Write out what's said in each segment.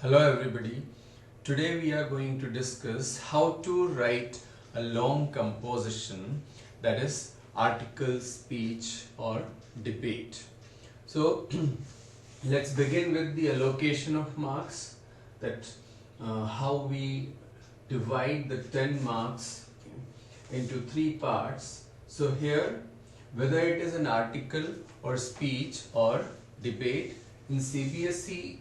Hello everybody. Today we are going to discuss how to write a long composition, that is article, speech or debate. So let's begin with the allocation of marks, that how we divide the 10 marks into 3 parts. So here, whether it is an article or speech or debate, in CBSE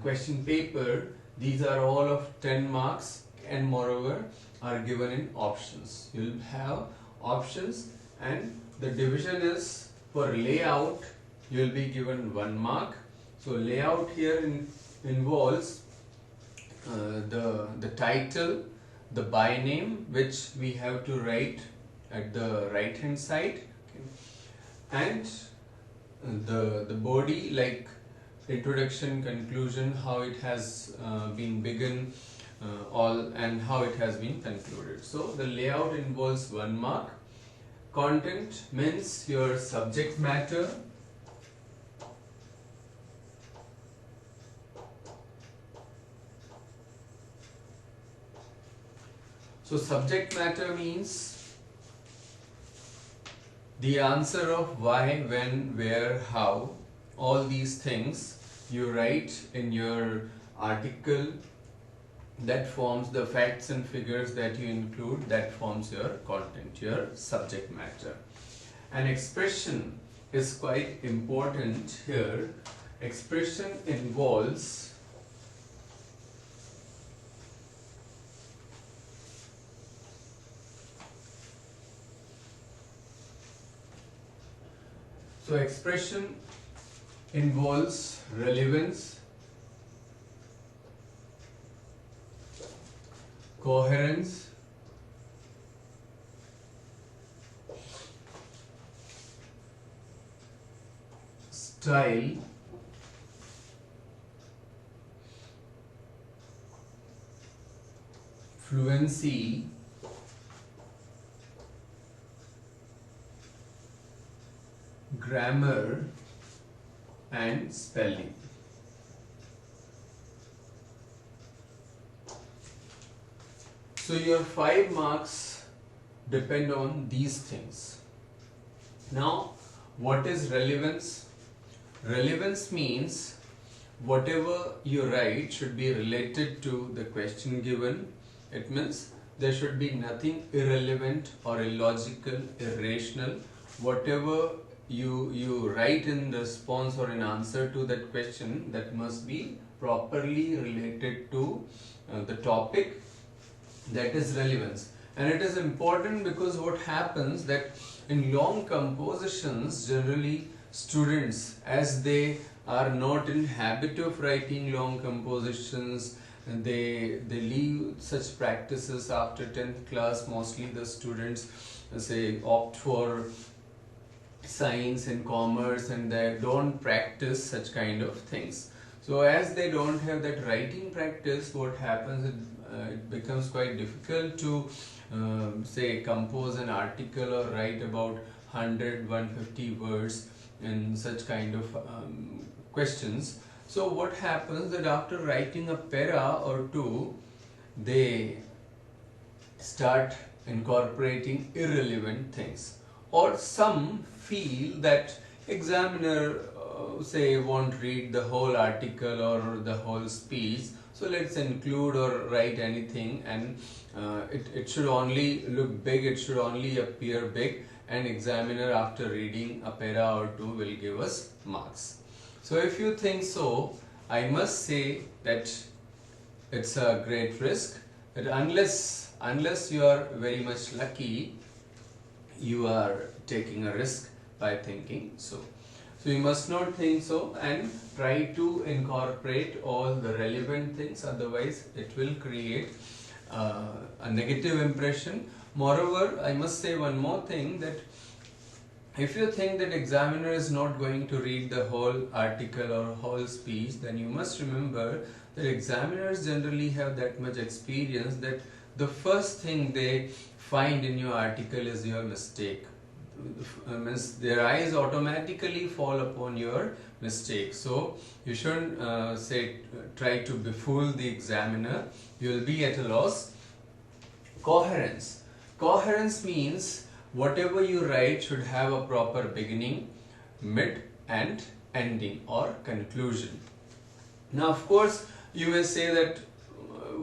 question paper, these are all of 10 marks and moreover are given in options. You'll have options and the division is for layout, you'll be given 1 mark. So layout here involves the title, the by name which we have to write at the right hand side, and the body like introduction, conclusion, how it has been begun, all, and how it has been concluded. So the layout involves 1 mark. Content means your subject matter. So subject matter means the answer of why, when, where, how, all these things you write in your article. That forms the facts and figures that you include, that forms your content, your subject matter. And expression is quite important here. Expression involves expression involves relevance, coherence, style, fluency, grammar and spelling. So your 5 marks depend on these things. Now, what is relevance? Relevance means whatever you write should be related to the question given. It means there should be nothing irrelevant or illogical, irrational. Whatever you write in response or in answer to that question, that must be properly related to the topic. That is relevance. And it is important because what happens that in long compositions, generally students, as they are not in habit of writing long compositions, they leave such practices after 10th class. Mostly the students say opt for science and commerce and they don't practice such kind of things. So as they don't have that writing practice, what happens, it becomes quite difficult to say compose an article or write about 100-150 words in such kind of questions. So what happens that after writing a para or two, they start incorporating irrelevant things, or some feel that examiner say won't read the whole article or the whole speech, so let's include or write anything, and it should only look big, it should only appear big, and examiner after reading a para or two will give us marks. So if you think so, I must say that it's a great risk, that unless you are very much lucky, you are taking a risk by thinking so. So you must not think so and try to incorporate all the relevant things, otherwise it will create a negative impression. Moreover, I must say one more thing, that if you think that examiner is not going to read the whole article or whole speech, then you must remember that examiners generally have that much experience that the first thing they find in your article is your mistake. Means their eyes automatically fall upon your mistake. So you shouldn't try to befool the examiner. You will be at a loss. Coherence. Coherence means whatever you write should have a proper beginning, mid and ending or conclusion. Now of course you may say that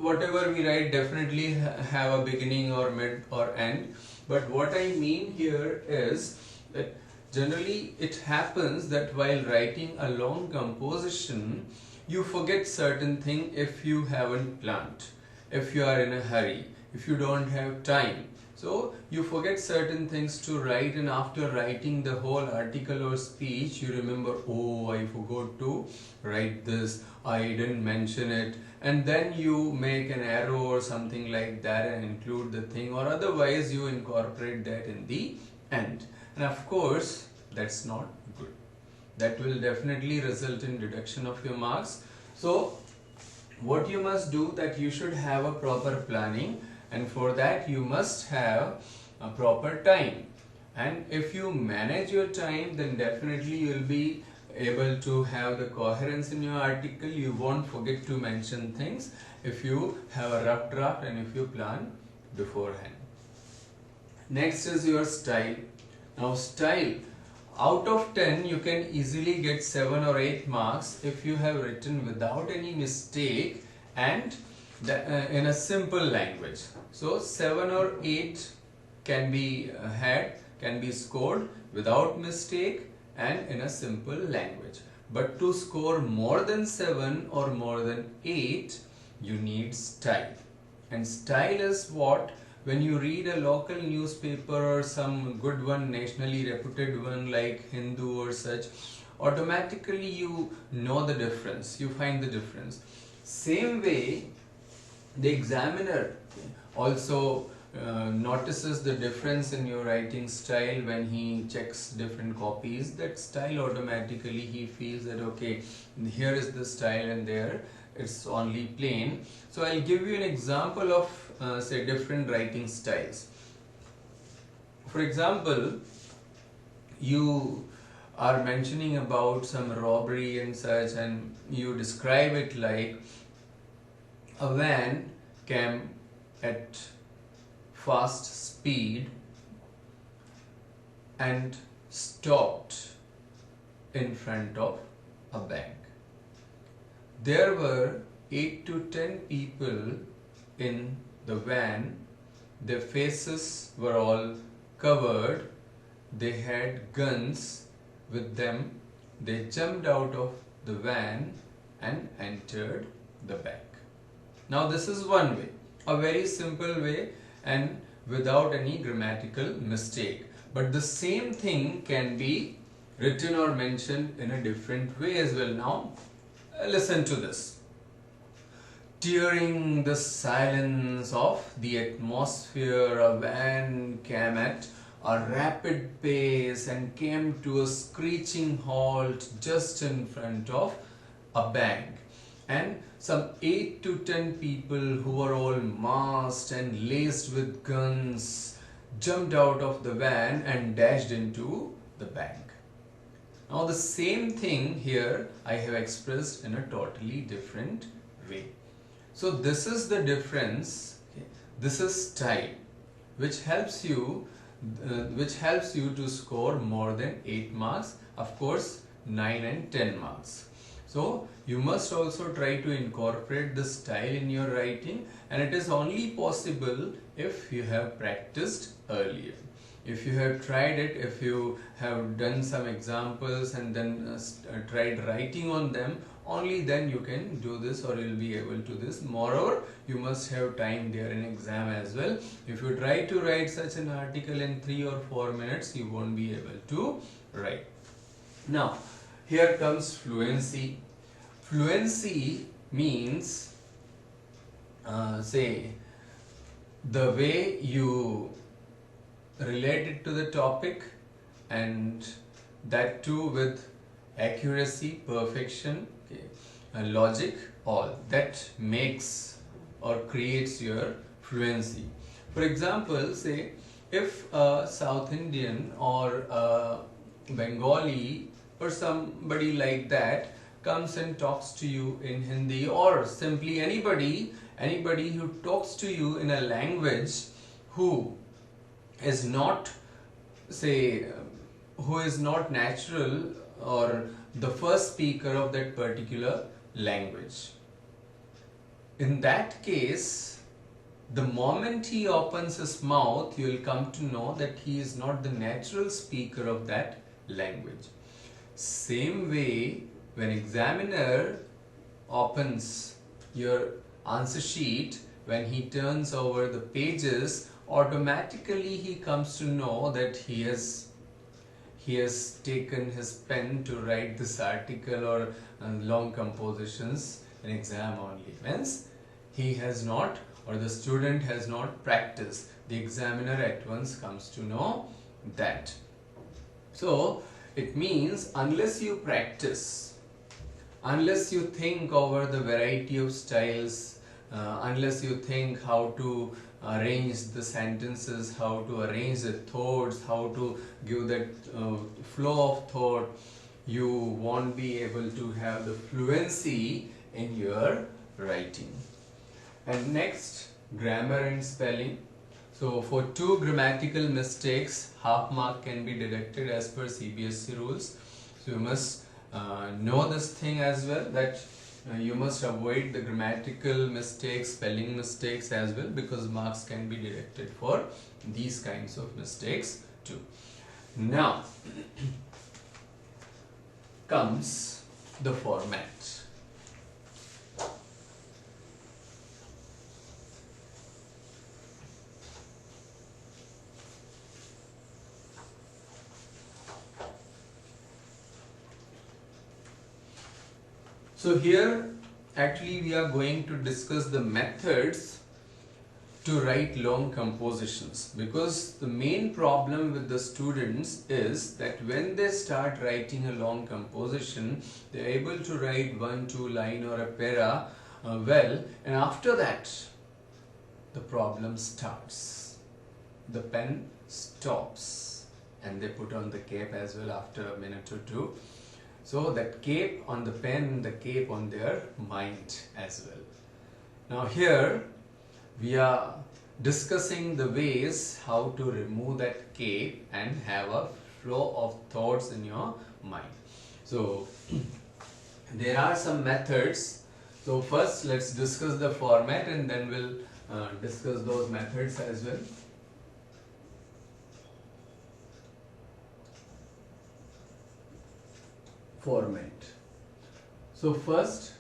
whatever we write definitely have a beginning or mid or end, but what I mean here is that generally it happens that while writing a long composition you forget certain thing if you haven't planned, if you are in a hurry, if you don't have time. So you forget certain things to write, and after writing the whole article or speech you remember, oh, I forgot to write this, I didn't mention it, and then you make an arrow or something like that and include the thing, or otherwise you incorporate that in the end. And of course that's not good. That will definitely result in deduction of your marks. So what you must do, that you should have a proper planning, and for that you must have a proper time. And if you manage your time, then definitely you will be able to have the coherence in your article. You won't forget to mention things if you have a rough draft and if you plan beforehand. Next is your style. Now style, out of 10 you can easily get 7 or 8 marks if you have written without any mistake and in a simple language. So 7 or 8 can be scored without mistake and in a simple language. But to score more than 7 or more than 8, you need style. And style is what? When you read a local newspaper or some good one, nationally reputed one like Hindu or such, automatically you know the difference, you find the difference. Same way, the examiner also notices the difference in your writing style when he checks different copies. That style automatically he feels that okay, here is the style and there it's only plain. So I'll give you an example of say different writing styles. For example, you are mentioning about some robbery and such, and you describe it like a van came at fast speed and stopped in front of a bank. There were 8 to 10 people in the van. Their faces were all covered. They had guns with them. They jumped out of the van and entered the bank. Now this is one way, a very simple way and without any grammatical mistake. But the same thing can be written or mentioned in a different way as well. Now listen to this. Tearing the silence of the atmosphere, a van came at a rapid pace and came to a screeching halt just in front of a bank. And some 8 to 10 people who were all masked and laced with guns jumped out of the van and dashed into the bank. Now the same thing here I have expressed in a totally different way. So this is the difference. Okay. This is style, which helps you to score more than 8 marks. Of course 9 and 10 marks. So you must also try to incorporate the style in your writing, and it is only possible if you have practiced earlier. If you have tried it, if you have done some examples and then tried writing on them, only then you can do this or you will be able to this. Moreover, you must have time there in exam as well. If you try to write such an article in 3 or 4 minutes, you won't be able to write. Now, here comes fluency. Fluency means, say, the way you relate it to the topic, and that too with accuracy, perfection, okay, logic, all that makes or creates your fluency. For example, say if a South Indian or a Bengali or somebody like that comes and talks to you in Hindi, or simply anybody who talks to you in a language who is not, say, who is not natural or the first speaker of that particular language. In that case, the moment he opens his mouth, you will come to know that he is not the natural speaker of that language. Same way, when examiner opens your answer sheet, when he turns over the pages, automatically he comes to know that he has taken his pen to write this article or long compositions in exam only. Means he has not, or the student has not practiced. The examiner at once comes to know that. So it means unless you practice, unless you think over the variety of styles, unless you think how to arrange the sentences, how to arrange the thoughts, how to give that flow of thought, you won't be able to have the fluency in your writing. And next, grammar and spelling. So for 2 grammatical mistakes, half mark can be deducted as per CBSE rules. So you must know this thing as well, that you must avoid the grammatical mistakes, spelling mistakes as well, because marks can be deducted for these kinds of mistakes too. Now comes the format. So here actually we are going to discuss the methods to write long compositions, because the main problem with the students is that when they start writing a long composition, they are able to write 1-2 line or a para well, and after that the problem starts. The pen stops and they put on the cap as well after a minute or two. So that cape on the pen, the cape on their mind as well. Now here we are discussing the ways how to remove that cape and have a flow of thoughts in your mind. So there are some methods. So first let's discuss the format and then we'll discuss those methods as well. Format. So first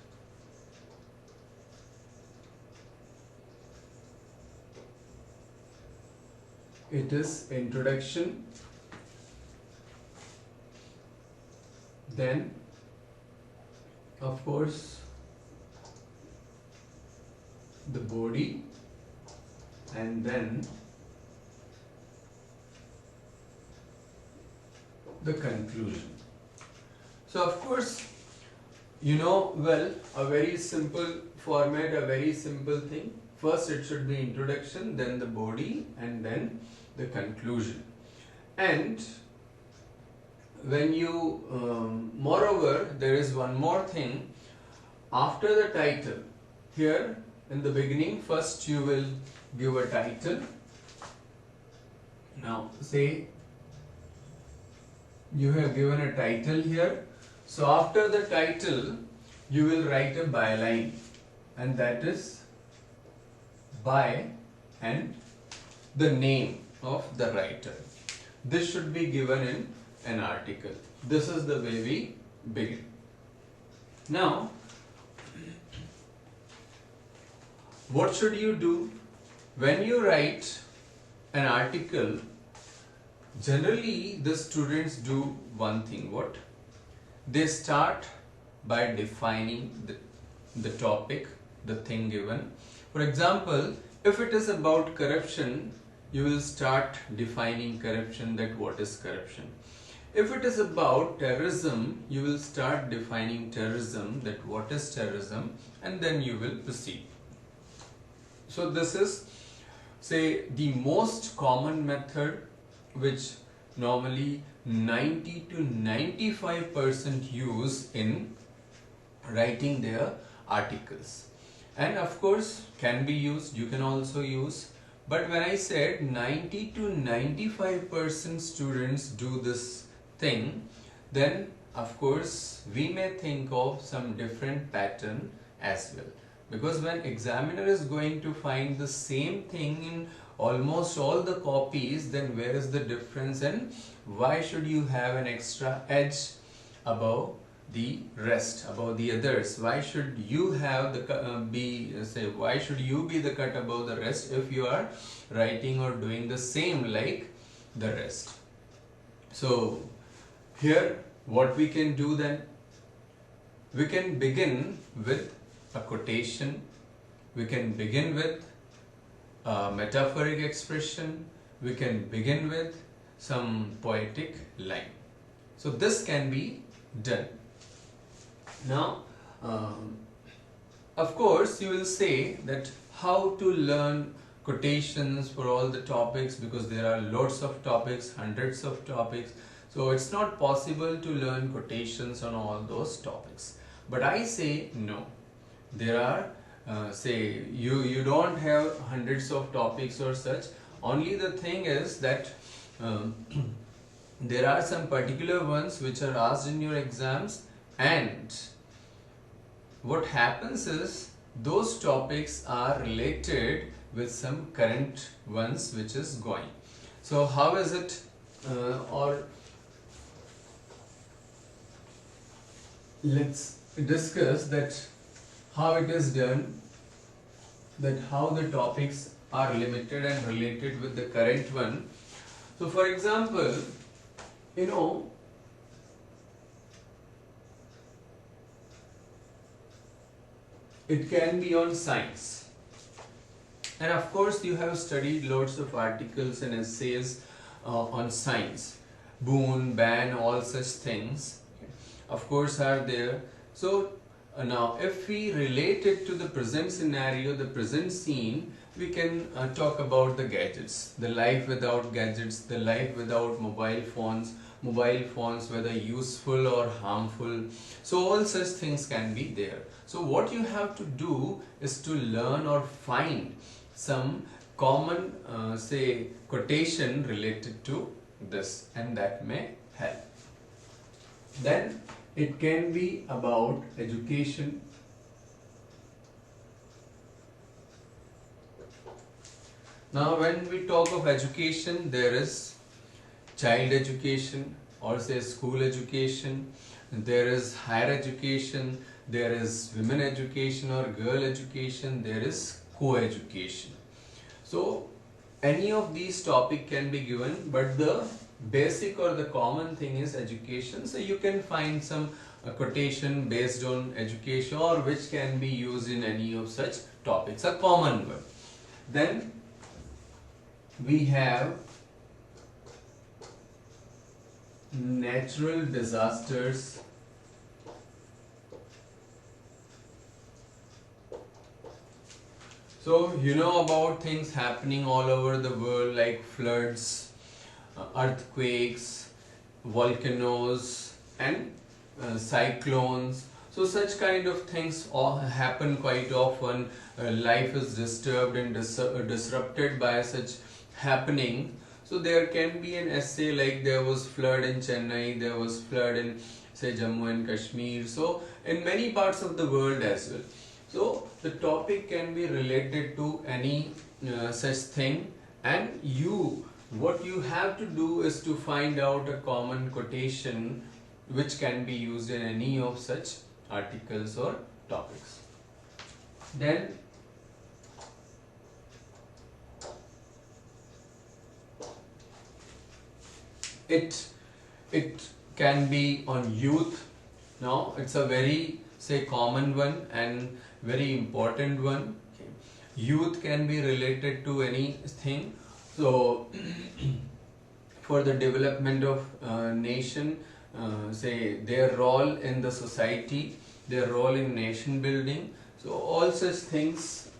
it is introduction, then of course the body, and then the conclusion. So of course, you know well, a very simple format, a very simple thing. First it should be introduction, then the body, and then the conclusion. And when you, moreover, there is one more thing. After the title, here in the beginning, first you will give a title. Now say you have given a title here. So after the title, you will write a byline, and that is by and the name of the writer. This should be given in an article. This is the way we begin. Now, what should you do when you write an article? Generally, the students do one thing. What? They start by defining the topic, the thing given. For example, if it is about corruption, you will start defining corruption, that what is corruption. If it is about terrorism, you will start defining terrorism, that what is terrorism, and then you will proceed. So this is, say, the most common method which normally 90 to 95% use in writing their articles. And of course can be used, you can also use, but when I said 90 to 95% students do this thing, then of course we may think of some different pattern as well, because when examiner is going to find the same thing in almost all the copies, then where is the difference and why should you have an extra edge above the rest, above the others? Why should you have the why should you be the cut above the rest if you are writing or doing the same like the rest? So here what we can do then, we can begin with a quotation, we can begin with a metaphoric expression, we can begin with some poetic line. So this can be done. Now, of course, you will say that how to learn quotations for all the topics, because there are lots of topics, hundreds of topics. So it's not possible to learn quotations on all those topics. But I say no. There are, you don't have hundreds of topics or such. Only the thing is that there are some particular ones which are asked in your exams, and what happens is those topics are related with some current ones which is going. So how is it or let's discuss that how it is done, that how the topics are limited and related with the current one. So for example, you know, it can be on science, and of course you have studied lots of articles and essays on science. Boon, Ban, all such things of course are there. So now if we relate it to the present scenario, the present scene, we can talk about the gadgets, the life without gadgets, the life without mobile phones whether useful or harmful. So all such things can be there. So what you have to do is to learn or find some common quotation related to this, and that may help. Then it can be about education. Now when we talk of education, there is child education, or say school education, there is higher education, there is women education or girl education, there is co-education. So any of these topic can be given, but the basic or the common thing is education. So you can find some quotation based on education, or which can be used in any of such topics, a common one. Then we have natural disasters. So you know about things happening all over the world like floods, earthquakes, volcanoes and cyclones. So such kind of things all happen quite often. Life is disturbed and disrupted by such happening. So there can be an essay like there was flood in Chennai, there was flood in say Jammu and Kashmir, so in many parts of the world as well. So the topic can be related to any such thing, and what you have to do is to find out a common quotation which can be used in any of such articles or topics. Then it can be on youth. Now it's a very common one and very important one. Okay. Youth can be related to anything. So for the development of nation, their role in the society, their role in nation building. So all such things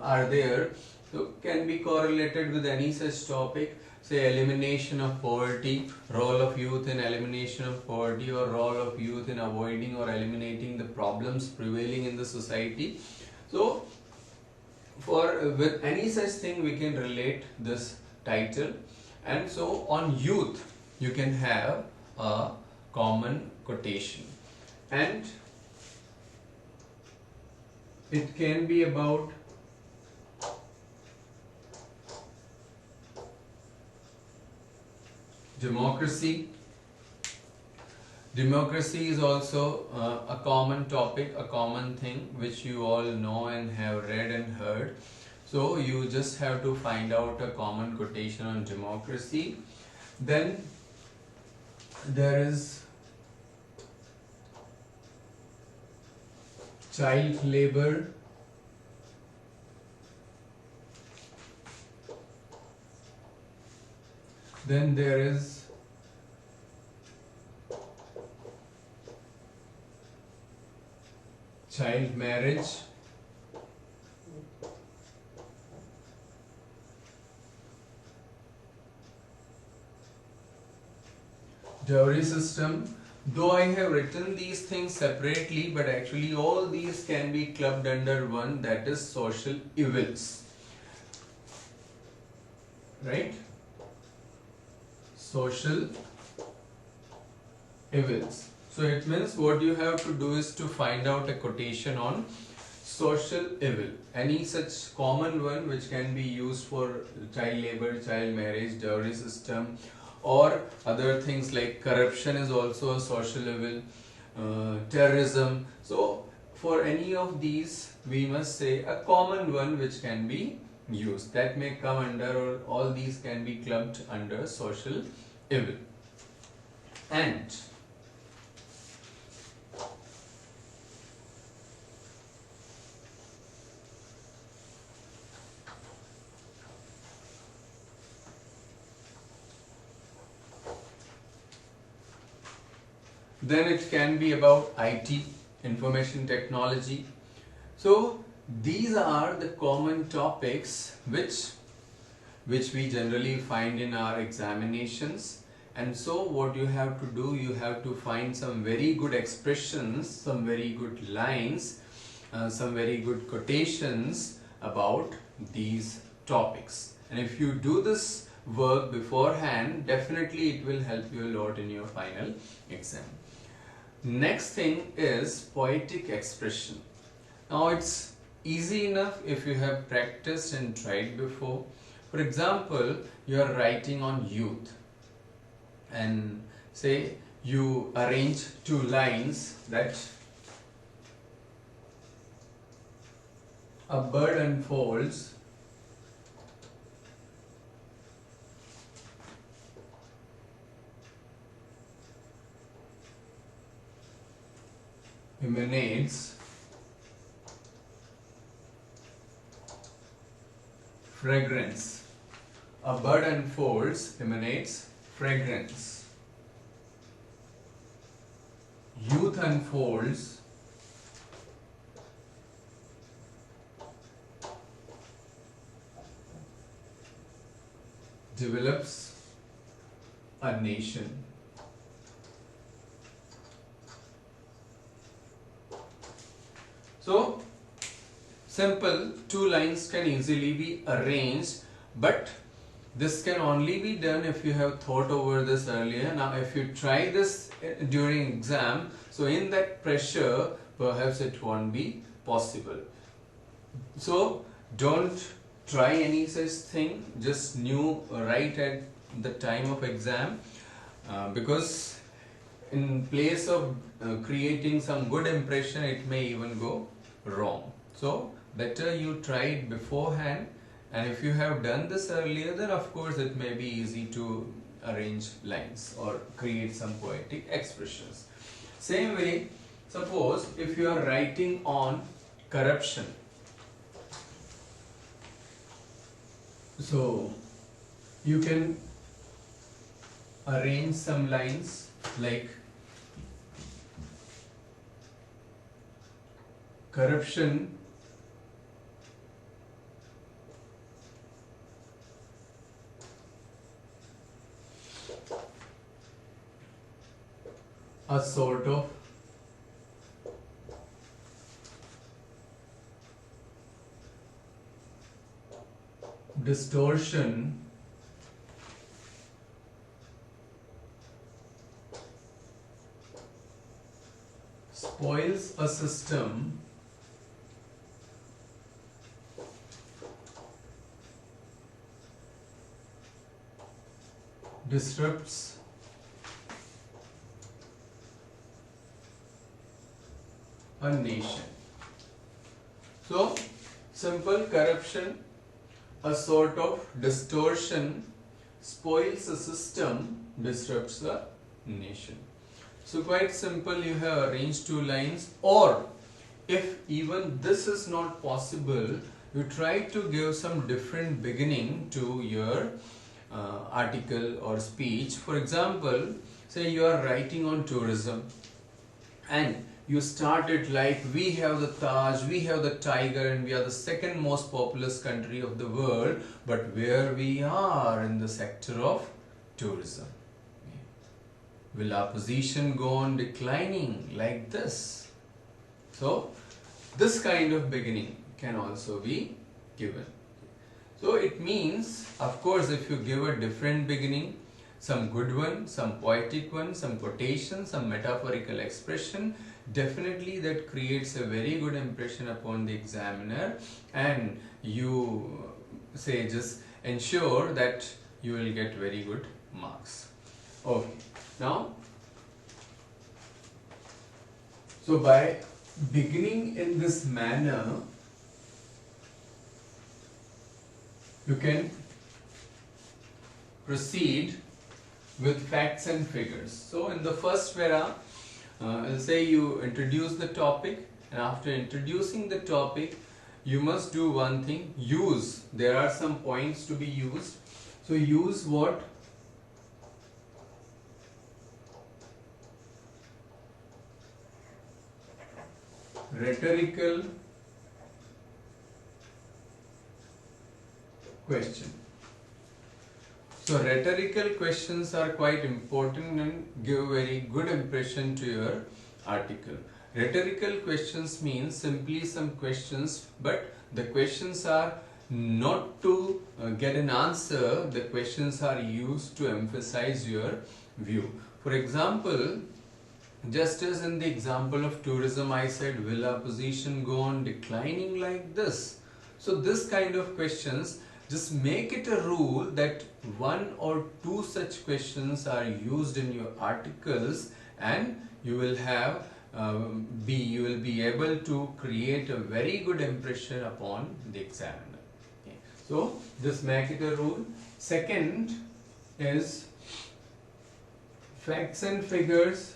are there, So can be correlated with any such topic, say elimination of poverty, role of youth in elimination of poverty, or role of youth in avoiding or eliminating the problems prevailing in the society. So with any such thing we can relate this title, and so on youth you can have a common quotation, and it can be about democracy. Democracy is also a common topic, a common thing which you all know and have read and heard. So you just have to find out a common quotation on democracy. Then there is child labor. Then there is child marriage. Dowry system. Though I have written these things separately, but actually all these can be clubbed under one, that is social evils. Right? Social evils. So it means what you have to do is to find out a quotation on social evil. Any such common one which can be used for child labor, child marriage, dowry system, or other things like corruption is also a social evil, terrorism. So for any of these we must say a common one which can be used. That may come under, or all these can be clubbed under social evil. And then it can be about IT, information technology. So these are the common topics which we generally find in our examinations. And so what you have to do, you have to find some very good expressions, some very good lines, some very good quotations about these topics. And if you do this work beforehand, definitely it will help you a lot in your final exam. Next thing is poetic expression. Now it's easy enough if you have practiced and tried before. For example, you are writing on youth, and say you arrange two lines that a bird unfolds emanates fragrance. A bird unfolds emanates fragrance. Youth unfolds develops a nation. So simple, two lines can easily be arranged, but this can only be done if you have thought over this earlier. Now if you try this during exam, so in that pressure perhaps it won't be possible. So don't try any such thing just right at the time of exam, because in place of creating some good impression, it may even go wrong. So better you try it beforehand, and if you have done this earlier, then of course it may be easy to arrange lines or create some poetic expressions. Same way, suppose if you are writing on corruption, so you can arrange some lines like corruption a sort of distortion spoils a system disrupts a nation. So, simple corruption, a sort of distortion, spoils a system, disrupts a nation. So quite simple, you have arranged two lines, or if even this is not possible, you try to give some different beginning to your article or speech. For example, say you are writing on tourism and you start it like, we have the Taj, we have the tiger, and we are the second most populous country of the world, but where we are in the sector of tourism. Will our position go on declining like this? So, this kind of beginning can also be given. So, it means, of course, if you give a different beginning, some good one, some poetic one, some quotation, some metaphorical expression, definitely that creates a very good impression upon the examiner, and you say just ensure that you will get very good marks. Okay. Now, so by beginning in this manner, you can proceed with facts and figures. So in the first para, I'll say you introduce the topic, and after introducing the topic, you must do one thing, use. There are some points to be used. So use what? Rhetorical question. So rhetorical questions are quite important and give very good impression to your article. Rhetorical questions means simply some questions, but the questions are not to get an answer, the questions are used to emphasize your view. For example, just as in the example of tourism, I said, will our position go on declining like this? So this kind of questions, just make it a rule that one or two such questions are used in your articles, and you will have you will be able to create a very good impression upon the examiner. Okay. So just make it a rule. Second is facts and figures.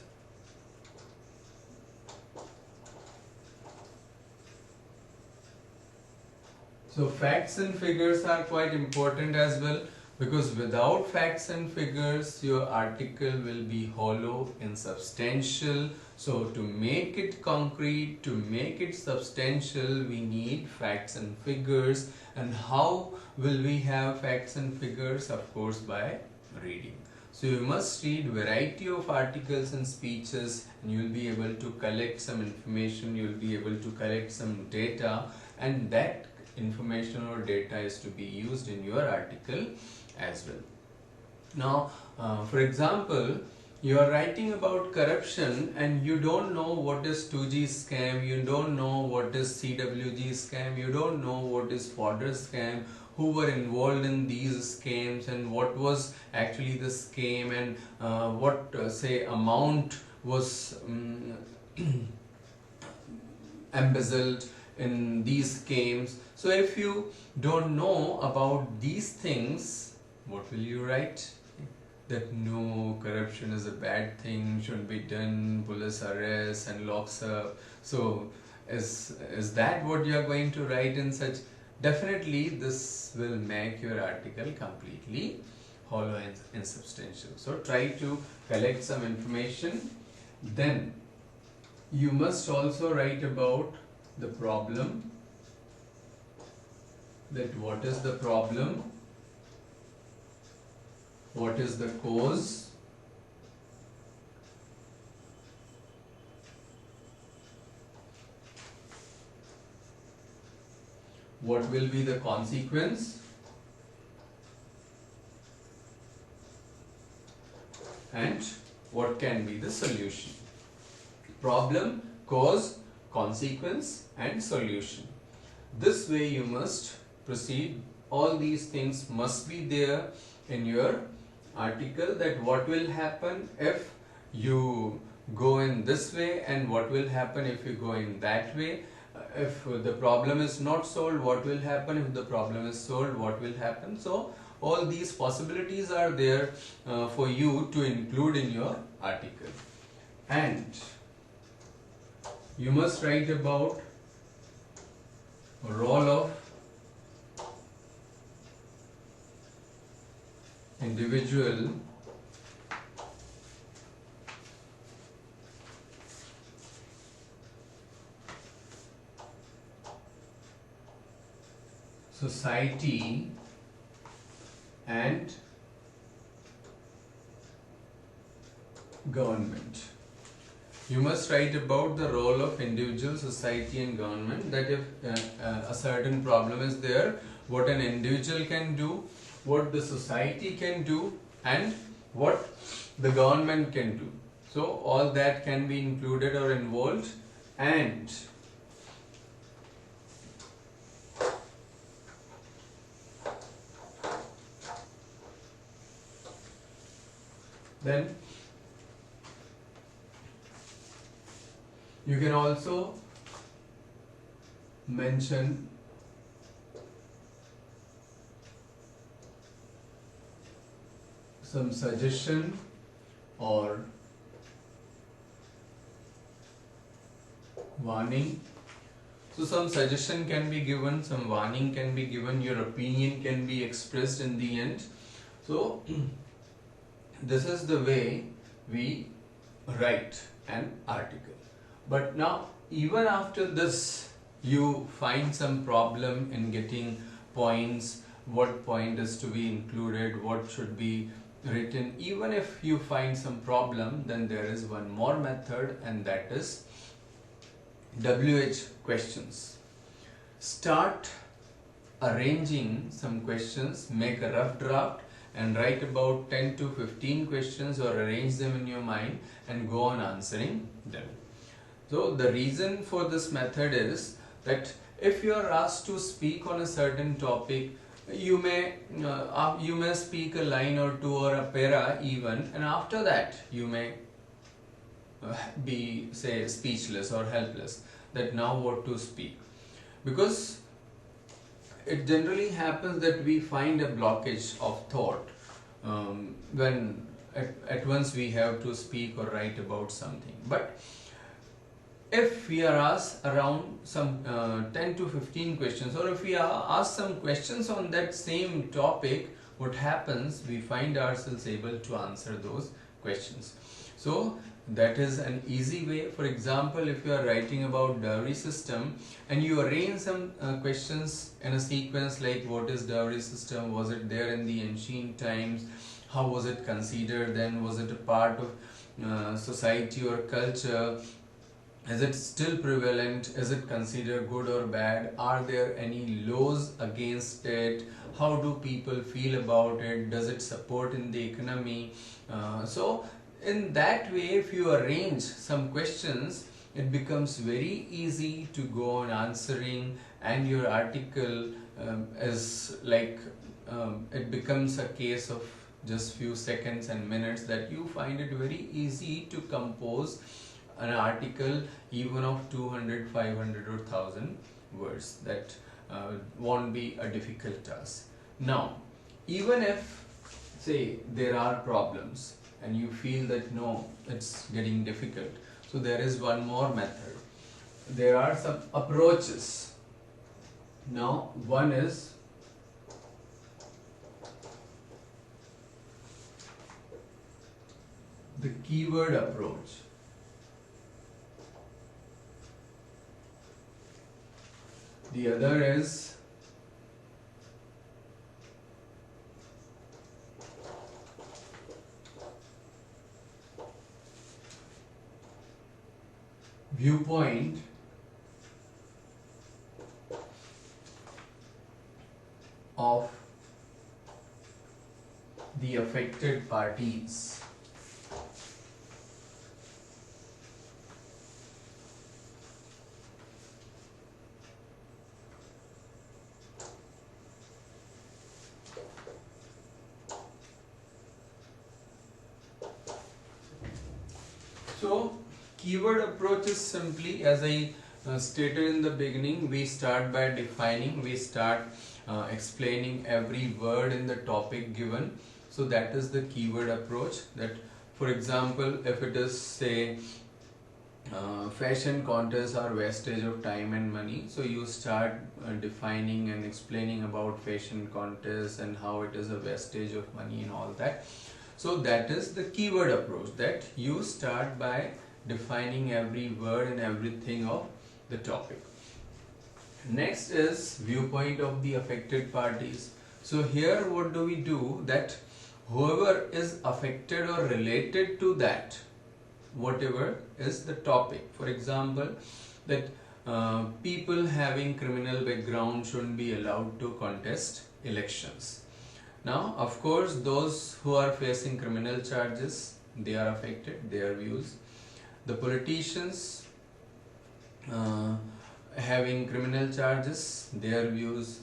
So facts and figures are quite important as well, because without facts and figures your article will be hollow, insubstantial. So to make it concrete, to make it substantial, we need facts and figures. And how will we have facts and figures? Of course, by reading. So you must read variety of articles and speeches, and you will be able to collect some information, you will be able to collect some data, and that information or data is to be used in your article as well. Now, for example, you are writing about corruption and you don't know what is 2G scam, you don't know what is CWG scam, you don't know what is fodder scam, who were involved in these scams, and what was actually the scam, and what say amount was embezzled in these scams. So if you don't know about these things, what will you write? That no, corruption is a bad thing, shouldn't be done, police arrests and locks up. So is that what you are going to write in such? Definitely this will make your article completely hollow and insubstantial. So try to collect some information. Then you must also write about the problem, that what is the problem, what is the cause, what will be the consequence, and what can be the solution. Problem, cause, consequence and solution. This way you must proceed. All these things must be there in your article, that what will happen if you go in this way and what will happen if you go in that way. If the problem is not solved, what will happen? If the problem is solved, what will happen? So all these possibilities are there for you to include in your article. And you must write about role of individual society and government. You must write about the role of individual, society and government, that if a certain problem is there, what an individual can do, what the society can do and what the government can do. So all that can be included or involved. And then you can also mention some suggestion or warning. So some suggestion can be given, some warning can be given, your opinion can be expressed in the end. So this is the way we write an article. But now even after this you find some problem in getting points, what point is to be included, what should be written. Even if you find some problem, then there is one more method, and that is WH questions. Start arranging some questions, make a rough draft and write about 10 to 15 questions or arrange them in your mind and go on answering them. So the reason for this method is that if you are asked to speak on a certain topic, you may speak a line or two or a para even, and after that you may be, say, speechless or helpless, that now what to speak. Because it generally happens that we find a blockage of thought when at once we have to speak or write about something. But if we are asked around some 10 to 15 questions, or if we are asked some questions on that same topic, what happens, we find ourselves able to answer those questions. So that is an easy way. For example, if you are writing about dowry system and you arrange some questions in a sequence like what is dowry system, was it there in the ancient times, how was it considered then, was it a part of society or culture, is it still prevalent, is it considered good or bad, are there any laws against it, how do people feel about it, does it support in the economy. So in that way, if you arrange some questions, it becomes very easy to go on answering, and your article is like it becomes a case of just few seconds and minutes, that you find it very easy to compose an article even of 200, 500 or 1000 words. That won't be a difficult task. Now, even if, say, there are problems and you feel that no, it's getting difficult, so there is one more method. There are some approaches. Now, one is the keyword approach. The other is viewpoint of the affected parties. So, keyword approach is simply, as I stated in the beginning, we start by defining, we start explaining every word in the topic given. So that is the keyword approach. That, for example, if it is, say, fashion contests are wastage of time and money, so you start defining and explaining about fashion contests and how it is a wastage of money and all that. So that is the keyword approach, that you start by defining every word and everything of the topic. Next is viewpoint of the affected parties. So here what do we do? That whoever is affected or related to that, whatever is the topic. For example, that people having criminal background shouldn't be allowed to contest elections. Now, of course, those who are facing criminal charges, they are affected, their views. The politicians having criminal charges, their views.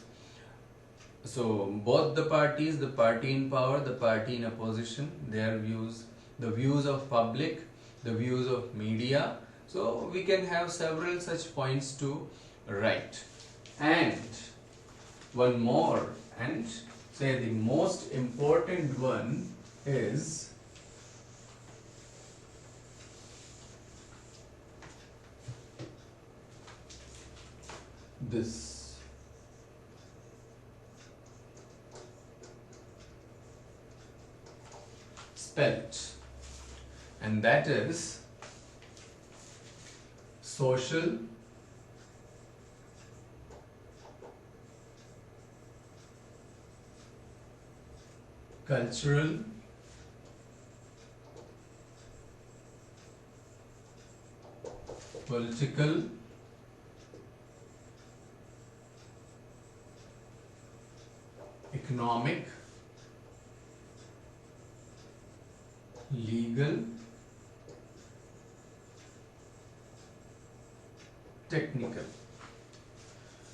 So, both the parties, the party in power, the party in opposition, their views. The views of public, the views of media. So, we can have several such points to write. And one more, and say the most important one is this. Spell it. And that is social, cultural, political, economic, legal, technical.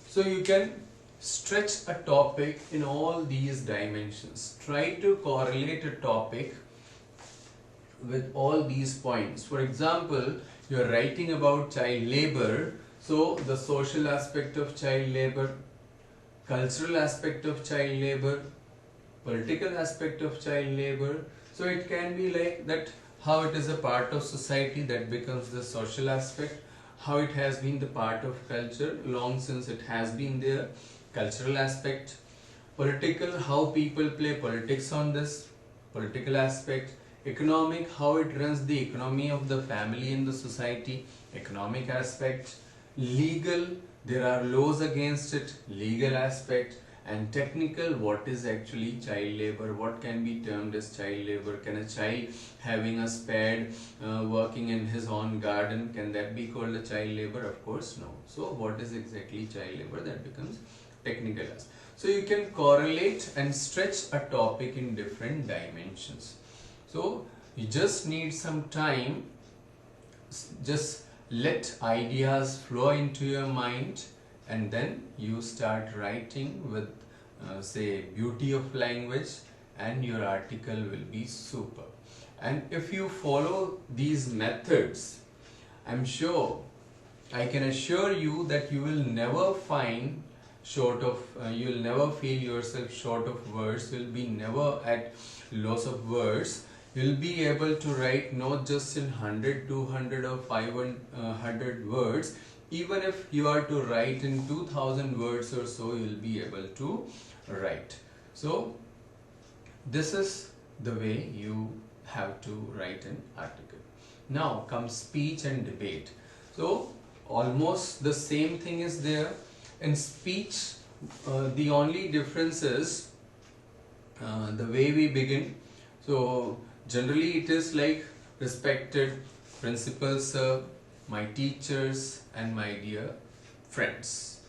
So you can stretch a topic in all these dimensions. Try to correlate a topic with all these points. For example, you are writing about child labor, so the social aspect of child labor, cultural aspect of child labor, political aspect of child labor. So it can be like that, how it is a part of society, that becomes the social aspect, how it has been the part of culture, long since it has been there, cultural aspect, political, how people play politics on this, political aspect, economic, how it runs the economy of the family in the society, economic aspect, legal, there are laws against it, legal aspect, and technical, what is actually child labor, what can be termed as child labor. Can a child having a spade working in his own garden, can that be called a child labor? Of course no. So what is exactly child labor, that becomes technical. So you can correlate and stretch a topic in different dimensions. So you just need some time, just let ideas flow into your mind, and then you start writing with say beauty of language, and your article will be super. And if you follow these methods, I'm sure, I can assure you that you will never find short of, you will never feel yourself short of words, you will be never at loss of words. You will be able to write not just in 100, 200 or 500 words. Even if you are to write in 2000 words or so, you will be able to write. So this is the way you have to write an article. Now comes speech and debate. So almost the same thing is there. In speech, the only difference is the way we begin. So generally it is like, respected principal sir, my teachers and my dear friends.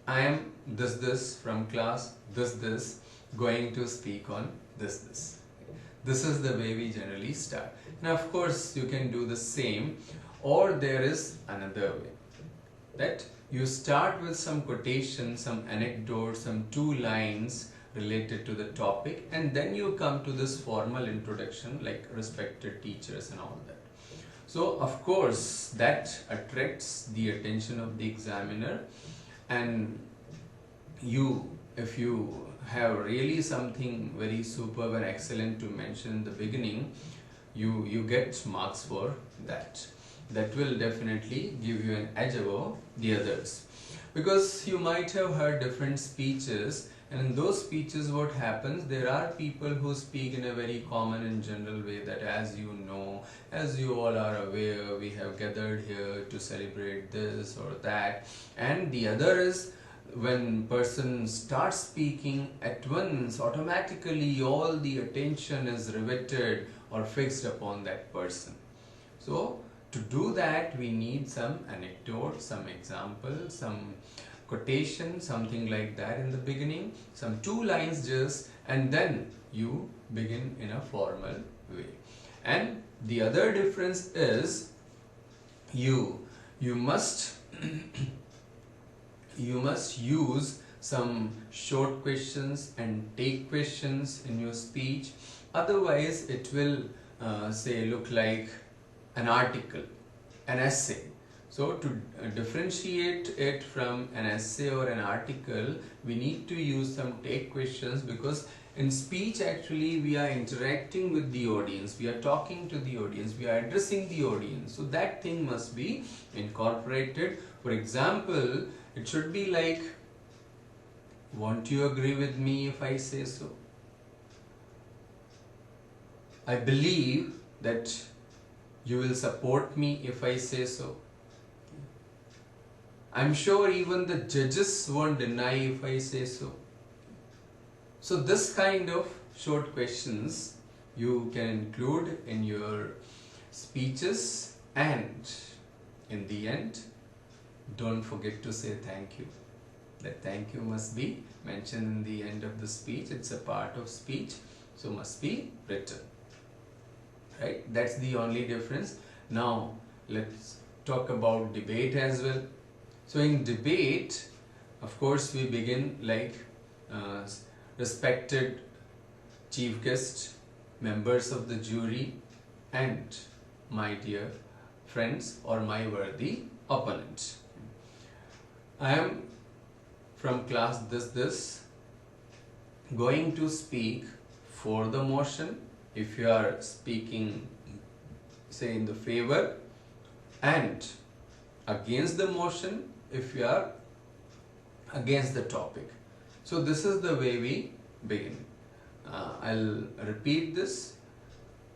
I am this from class this going to speak on this. This is the way we generally start. Now of course you can do the same, or there is another way, that you start with some quotation, some anecdote, some 2 lines related to the topic, and then you come to this formal introduction like respected teachers and all that. So of course that attracts the attention of the examiner, and if you have really something very superb and excellent to mention in the beginning, you get marks for that. That will definitely give you an edge above the others, because you might have heard different speeches, and in those speeches what happens, there are people who speak in a very common and general way, that as you know, as you all are aware, we have gathered here to celebrate this or that. And the other is, when person starts speaking at once, automatically all the attention is riveted or fixed upon that person. So to do that, we need some anecdote, some example, some quotation, something like that in the beginning, some 2 lines just, and then you begin in a formal way. And the other difference is, you must you must use some short questions and take questions in your speech. Otherwise it will say look like an article, an essay. So to differentiate it from an essay or an article, we need to use some take questions, because in speech actually we are interacting with the audience, we are talking to the audience, we are addressing the audience. So that thing must be incorporated. For example, it should be like, won't you agree with me if I say so? I believe that you will support me if I say so. I'm sure even the judges won't deny if I say so. So this kind of short questions you can include in your speeches, and in the end, don't forget to say thank you. That thank you must be mentioned in the end of the speech. It's a part of speech, so must be written. Right? That's the only difference. Now let's talk about debate as well. So in debate, of course, we begin like respected chief guest, members of the jury, and my dear friends or my worthy opponent. I am from class this going to speak for the motion if you are speaking say in the favor, and against the motion if you are against the topic. So this is the way we begin. I'll repeat this.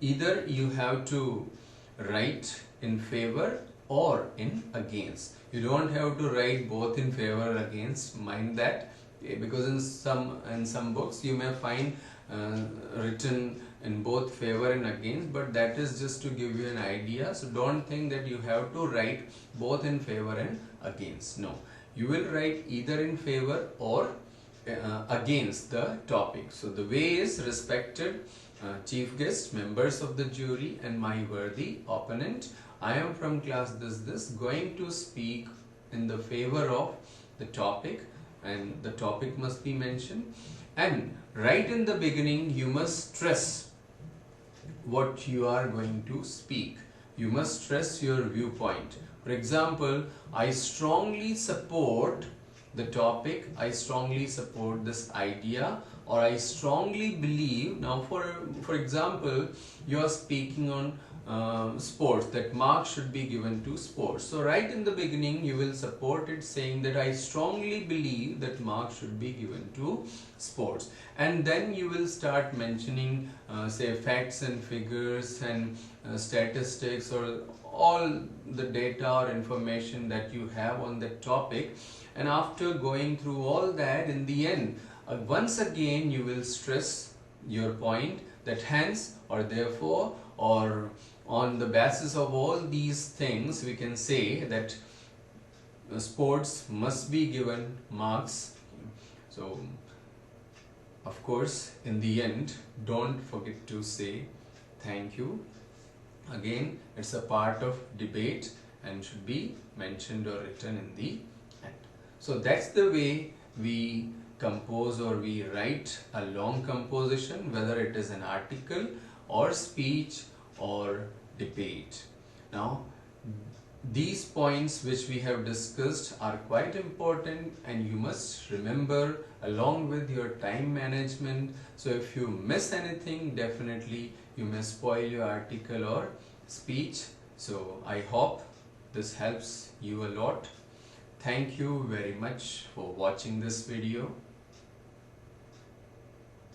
Either you have to write in favor or in against. You don't have to write both in favor or against, mind that, because in some books you may find written in both favor and against, but that is just to give you an idea. So don't think that you have to write both in favor and against. No, you will write either in favor or against the topic. So the way is respected chief guest, members of the jury, and my worthy opponent. I am from class this going to speak in the favor of the topic, and the topic must be mentioned. And right in the beginning you must stress what you are going to speak. You must stress your viewpoint. For example, I strongly support the topic, I strongly support this idea, or I strongly believe. Now for example, you are speaking on sports, that marks should be given to sports. So right in the beginning you will support it saying that I strongly believe that marks should be given to sports, and then you will start mentioning say facts and figures and statistics or all the data or information that you have on that topic. And after going through all that, in the end once again you will stress your point, that hence or therefore or on the basis of all these things we can say that sports must be given marks. So of course in the end, don't forget to say thank you. Again, it's a part of debate and should be mentioned or written in the end. So that's the way we compose or we write a long composition, whether it is an article or speech or debate. Now, these points which we have discussed are quite important and you must remember along with your time management. So if you miss anything, definitely you may spoil your article or speech. So I hope this helps you a lot. Thank you very much for watching this video.